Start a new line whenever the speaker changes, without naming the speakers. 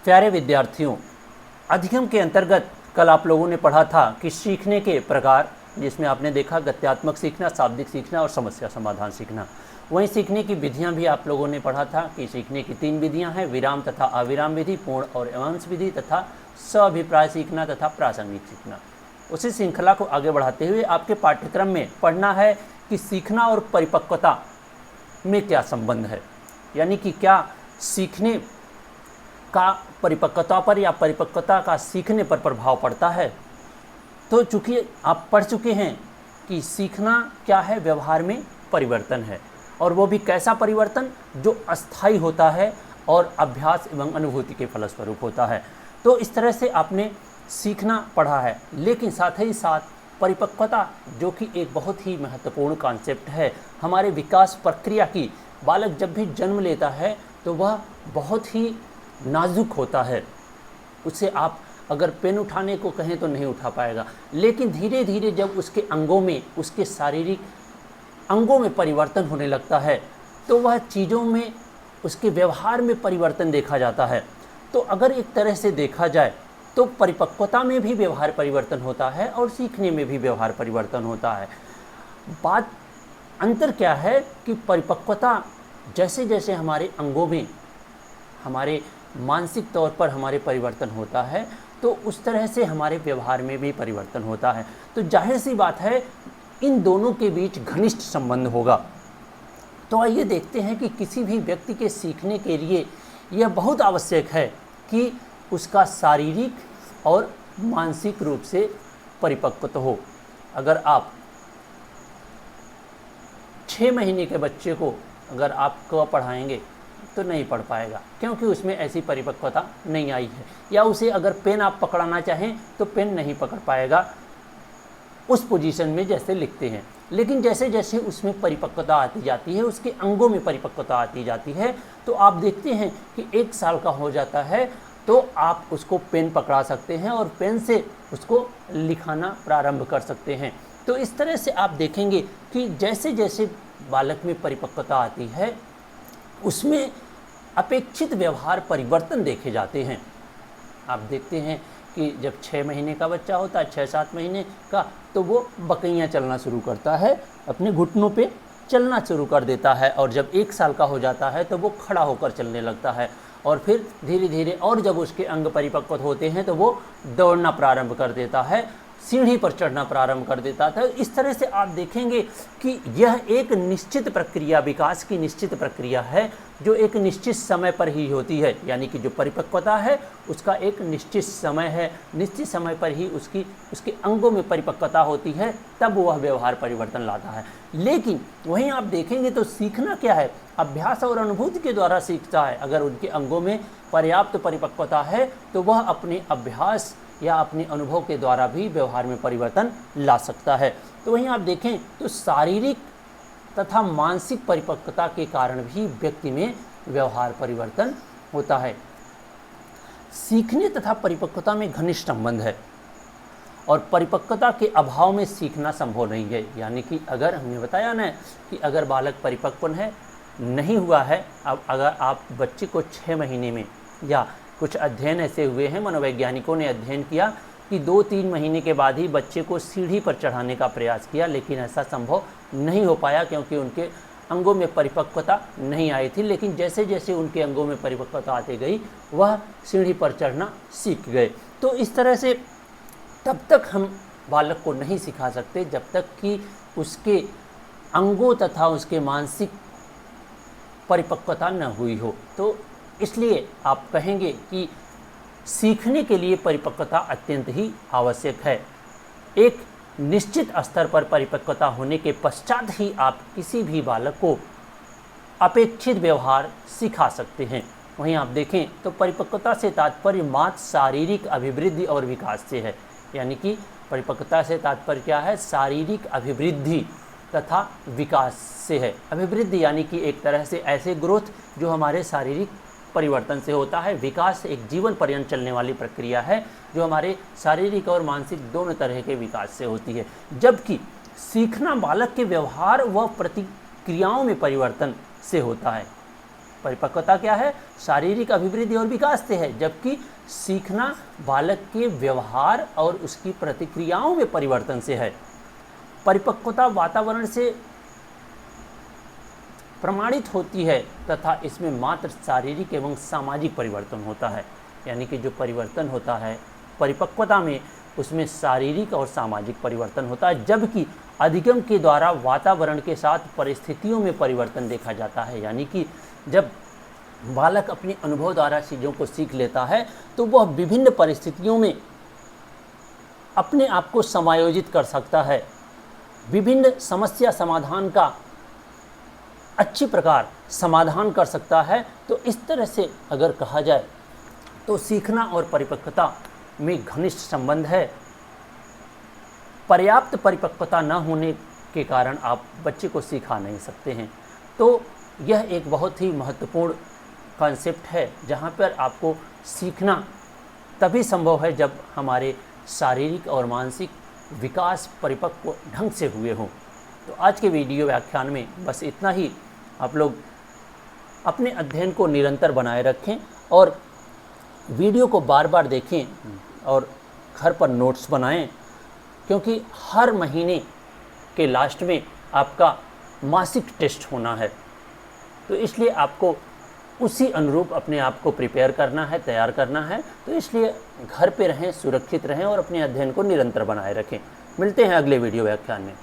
प्यारे विद्यार्थियों, अधिगम के अंतर्गत कल आप लोगों ने पढ़ा था कि सीखने के प्रकार, जिसमें आपने देखा गद्यात्मक सीखना, शाब्दिक सीखना और समस्या समाधान सीखना। वहीं सीखने की विधियां भी आप लोगों ने पढ़ा था कि सीखने की 3 विधियां हैं, विराम तथा अविराम विधि, पूर्ण और एवंश विधि तथा स्वाभिप्राय सीखना तथा प्रासंगिक सीखना। उसी श्रृंखला को आगे बढ़ाते हुए आपके पाठ्यक्रम में पढ़ना है कि सीखना और परिपक्वता में क्या संबंध है, यानी कि क्या सीखने का परिपक्वता पर या परिपक्वता का सीखने पर प्रभाव पड़ता है। तो चूँकि आप पढ़ चुके हैं कि सीखना क्या है, व्यवहार में परिवर्तन है, और वो भी कैसा परिवर्तन जो अस्थायी होता है और अभ्यास एवं अनुभूति के फलस्वरूप होता है। तो इस तरह से आपने सीखना पढ़ा है, लेकिन साथ ही साथ परिपक्वता, जो कि एक बहुत ही महत्वपूर्ण कॉन्सेप्ट है हमारे विकास प्रक्रिया की। बालक जब भी जन्म लेता है तो वह बहुत ही नाजुक होता है, उसे आप अगर पेन उठाने को कहें तो नहीं उठा पाएगा, लेकिन धीरे धीरे जब उसके अंगों में, उसके शारीरिक अंगों में परिवर्तन होने लगता है तो वह चीज़ों में, उसके व्यवहार में परिवर्तन देखा जाता है। तो अगर एक तरह से देखा जाए तो परिपक्वता में भी व्यवहार परिवर्तन होता है और सीखने में भी व्यवहार परिवर्तन होता है। बात अंतर क्या है कि परिपक्वता जैसे जैसे हमारे अंगों में, हमारे मानसिक तौर पर हमारे परिवर्तन होता है, तो उस तरह से हमारे व्यवहार में भी परिवर्तन होता है। तो जाहिर सी बात है इन दोनों के बीच घनिष्ठ संबंध होगा। तो आइए देखते हैं कि किसी भी व्यक्ति के सीखने के लिए यह बहुत आवश्यक है कि उसका शारीरिक और मानसिक रूप से परिपक्व हो। अगर आप 6 महीने के बच्चे को अगर आपको पढ़ाएंगे तो नहीं पढ़ पाएगा, क्योंकि उसमें ऐसी परिपक्वता नहीं आई है। या उसे अगर पेन आप पकड़ाना चाहें तो पेन नहीं पकड़ पाएगा उस पोजीशन में जैसे लिखते हैं। लेकिन जैसे जैसे उसमें परिपक्वता आती जाती है, उसके अंगों में परिपक्वता आती जाती है, तो आप देखते हैं कि 1 साल का हो जाता है तो आप उसको पेन पकड़ा सकते हैं और पेन से उसको लिखाना प्रारंभ कर सकते हैं। तो इस तरह से आप देखेंगे कि जैसे जैसे बालक में परिपक्वता आती है उसमें अपेक्षित व्यवहार परिवर्तन देखे जाते हैं। आप देखते हैं कि जब 6 महीने का बच्चा होता है, 6-7 महीने का, तो वो बकैयाँ चलना शुरू करता है, अपने घुटनों पे चलना शुरू कर देता है, और जब 1 साल का हो जाता है तो वो खड़ा होकर चलने लगता है, और फिर धीरे धीरे और जब उसके अंग परिपक्व होते हैं तो वो दौड़ना प्रारंभ कर देता है, सीढ़ी पर चढ़ना प्रारंभ कर देता था। इस तरह से आप देखेंगे कि यह एक निश्चित प्रक्रिया, विकास की निश्चित प्रक्रिया है जो एक निश्चित समय पर ही होती है। यानी कि जो परिपक्वता है उसका एक निश्चित समय है, निश्चित समय पर ही उसके अंगों में परिपक्वता होती है, तब वह व्यवहार परिवर्तन लाता है। लेकिन वहीं आप देखेंगे तो सीखना क्या है, अभ्यास और अनुभूति के द्वारा सीखता है। अगर उनके अंगों में पर्याप्त परिपक्वता है तो वह अपने अभ्यास या अपने अनुभव के द्वारा भी व्यवहार में परिवर्तन ला सकता है। तो वहीं आप देखें तो शारीरिक तथा मानसिक परिपक्वता के कारण भी व्यक्ति में व्यवहार परिवर्तन होता है। सीखने तथा परिपक्वता में घनिष्ठ संबंध है और परिपक्वता के अभाव में सीखना संभव नहीं है। यानी कि अगर हमने बताया ना कि अगर बालक परिपक्व है, नहीं हुआ है, अब अगर आप बच्चे को 6 महीने में, या कुछ अध्ययन ऐसे हुए हैं, मनोवैज्ञानिकों ने अध्ययन किया कि 2-3 महीने के बाद ही बच्चे को सीढ़ी पर चढ़ाने का प्रयास किया, लेकिन ऐसा संभव नहीं हो पाया क्योंकि उनके अंगों में परिपक्वता नहीं आई थी। लेकिन जैसे जैसे उनके अंगों में परिपक्वता आती गई वह सीढ़ी पर चढ़ना सीख गए। तो इस तरह से तब तक हम बालक को नहीं सिखा सकते जब तक कि उसके अंगों तथा उसके मानसिक परिपक्वता न हुई हो। तो इसलिए आप कहेंगे कि सीखने के लिए परिपक्वता अत्यंत ही आवश्यक है। एक निश्चित स्तर पर परिपक्वता होने के पश्चात ही आप किसी भी बालक को अपेक्षित व्यवहार सिखा सकते हैं। वहीं आप देखें तो परिपक्वता से तात्पर्य मात्र शारीरिक अभिवृद्धि और विकास से है। यानी कि परिपक्वता से तात्पर्य क्या है, शारीरिक अभिवृद्धि तथा विकास से है। अभिवृद्धि यानी कि एक तरह से ऐसे ग्रोथ जो हमारे शारीरिक परिवर्तन से होता है। विकास एक जीवन पर्यंत चलने वाली प्रक्रिया है जो हमारे शारीरिक और मानसिक दोनों तरह के विकास से होती है। जबकि सीखना बालक के व्यवहार व प्रतिक्रियाओं में परिवर्तन से होता है। परिपक्वता क्या है? शारीरिक अभिवृद्धि और विकास से है, जबकि सीखना बालक के व्यवहार और उसकी प्रतिक्रियाओं में परिवर्तन से है। परिपक्वता वातावरण से प्रमाणित होती है तथा इसमें मात्र शारीरिक एवं सामाजिक परिवर्तन होता है। यानी कि जो परिवर्तन होता है परिपक्वता में, उसमें शारीरिक और सामाजिक परिवर्तन होता है, जबकि अधिगम के द्वारा वातावरण के साथ परिस्थितियों में परिवर्तन देखा जाता है। यानी कि जब बालक अपने अनुभव द्वारा चीज़ों को सीख लेता है तो वह विभिन्न परिस्थितियों में अपने आप को समायोजित कर सकता है, विभिन्न समस्या समाधान का अच्छी प्रकार समाधान कर सकता है। तो इस तरह से अगर कहा जाए तो सीखना और परिपक्वता में घनिष्ठ संबंध है। पर्याप्त परिपक्वता न होने के कारण आप बच्चे को सिखा नहीं सकते हैं। तो यह एक बहुत ही महत्वपूर्ण कॉन्सेप्ट है, जहाँ पर आपको सीखना तभी संभव है जब हमारे शारीरिक और मानसिक विकास परिपक्व ढंग से हुए हों। तो आज के वीडियो व्याख्यान में बस इतना ही। आप लोग अपने अध्ययन को निरंतर बनाए रखें और वीडियो को बार बार देखें और घर पर नोट्स बनाएं, क्योंकि हर महीने के लास्ट में आपका मासिक टेस्ट होना है। तो इसलिए आपको उसी अनुरूप अपने आप को प्रिपेयर करना है, तैयार करना है। तो इसलिए घर पे रहें, सुरक्षित रहें और अपने अध्ययन को निरंतर बनाए रखें। मिलते हैं अगले वीडियो व्याख्यान में।